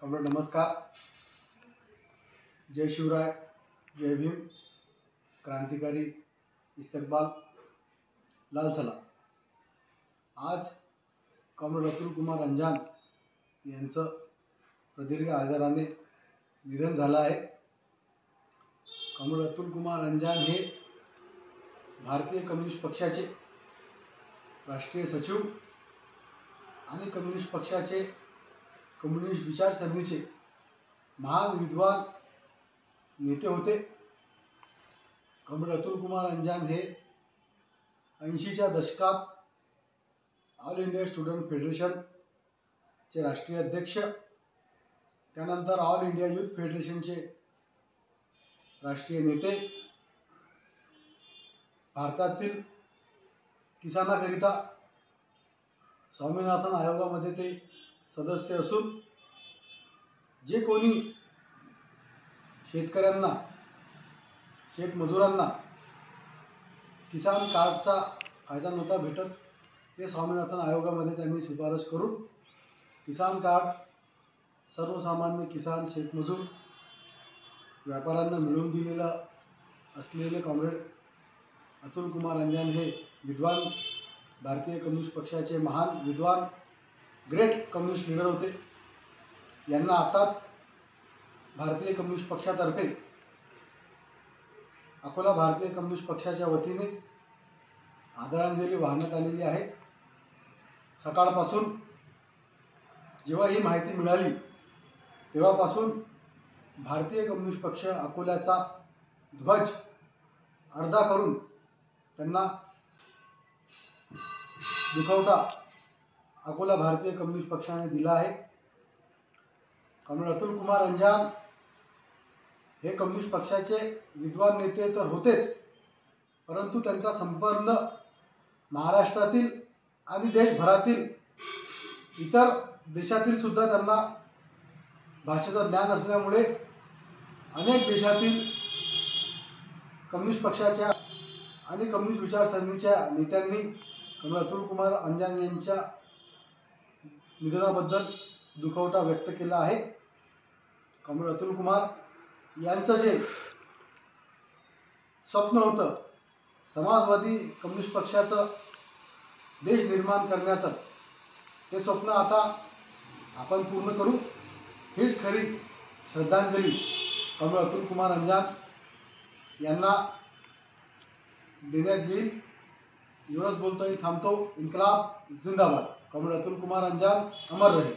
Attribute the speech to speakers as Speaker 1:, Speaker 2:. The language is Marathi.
Speaker 1: कॉम्रेड नमस्कार। जय शिवराय, जय भीम, क्रांतिकारी इस्तकबाल, लाल सलाम। आज कॉम्रेड अतुल कुमार अंजान यांचं प्रदीर्घ आजाराने निधन झालं आहे। कॉम्रेड अतुल कुमार अंजान हे भारतीय कम्युनिस्ट पक्षाचे राष्ट्रीय सचिव आणि कम्युनिस्ट पक्षाचे कम्युनिस्ट विचारसरणीचे महान विद्वान नेते होते। कॉम्रेड अतुल कुमार अंजान हे 80च्या दशकात ऑल इंडिया स्टुडंट फेडरेशनचे राष्ट्रीय अध्यक्ष, त्यानंतर ऑल इंडिया यूथ फेडरेशनचे राष्ट्रीय नेते, भारतातील किसानाकरिता स्वामीनाथन आयोगामध्ये ते सदस्य असून जे कोणी शेतकऱ्यांना, शेतमजुरांना किसान कार्डचा फायदा नव्हता भेटत, ते स्वामीनाथन आयोगामध्ये त्यांनी शिफारस करून किसान कार्ड सर्वसामान्य किसान, शेतमजूर, व्यापाऱ्यांना मिळवून दिलेलं असलेले कॉम्रेड अतुल कुमार अंजान हे विद्वान भारतीय कम्युनिस्ट पक्षाचे महान विद्वान, ग्रेट कम्युनिस्ट लीडर होते। यांना आताच भारतीय कम्युनिस्ट पक्षातर्फे अकोला भारतीय कम्युनिस्ट पक्षाच्या वतीने आदरांजली वाहण्यात आलेली आहे। सकाळपासून जेव्हा ही माहिती मिळाली तेव्हापासून भारतीय कम्युनिस्ट पक्ष अकोल्याचा ध्वज अर्धा करून त्यांना दुखवटा अकोला भारतीय कम्युनिस्ट पक्षाने दिला आहे। कॉम्रेड अतुल कुमार अंजान हे कम्युनिस्ट पक्षाचे विद्वान नेते तर होतेच, परंतु त्यांचा संपूर्ण महाराष्ट्रातील आणि देशभरातील इतर देशातील सुद्धा त्यांना भाषेचं ज्ञान असल्यामुळे अनेक देशातील कम्युनिस्ट पक्षाच्या आणि कम्युनिस्ट विचारसरणीच्या नेत्यांनी कॉम्रेड अतुल कुमार अंजान यांच्या निधनाबद्दल दुखवटा व्यक्त केला आहे। कॉम्रेड अतुल कुमार यांचं जे स्वप्न होतं समाजवादी कम्युनिस्ट पक्षाचं देश निर्माण करण्याचं, ते स्वप्न आता आपण पूर्ण करू, हीच खरी श्रद्धांजली कॉम्रेड अतुल कुमार अंजान यांना देण्यात येईल। एवढंच बोलतोय, थांबतो। इन्कलाब जिंदाबाद। कॉम्रेड अतुल कुमार अंजान अमर रहे।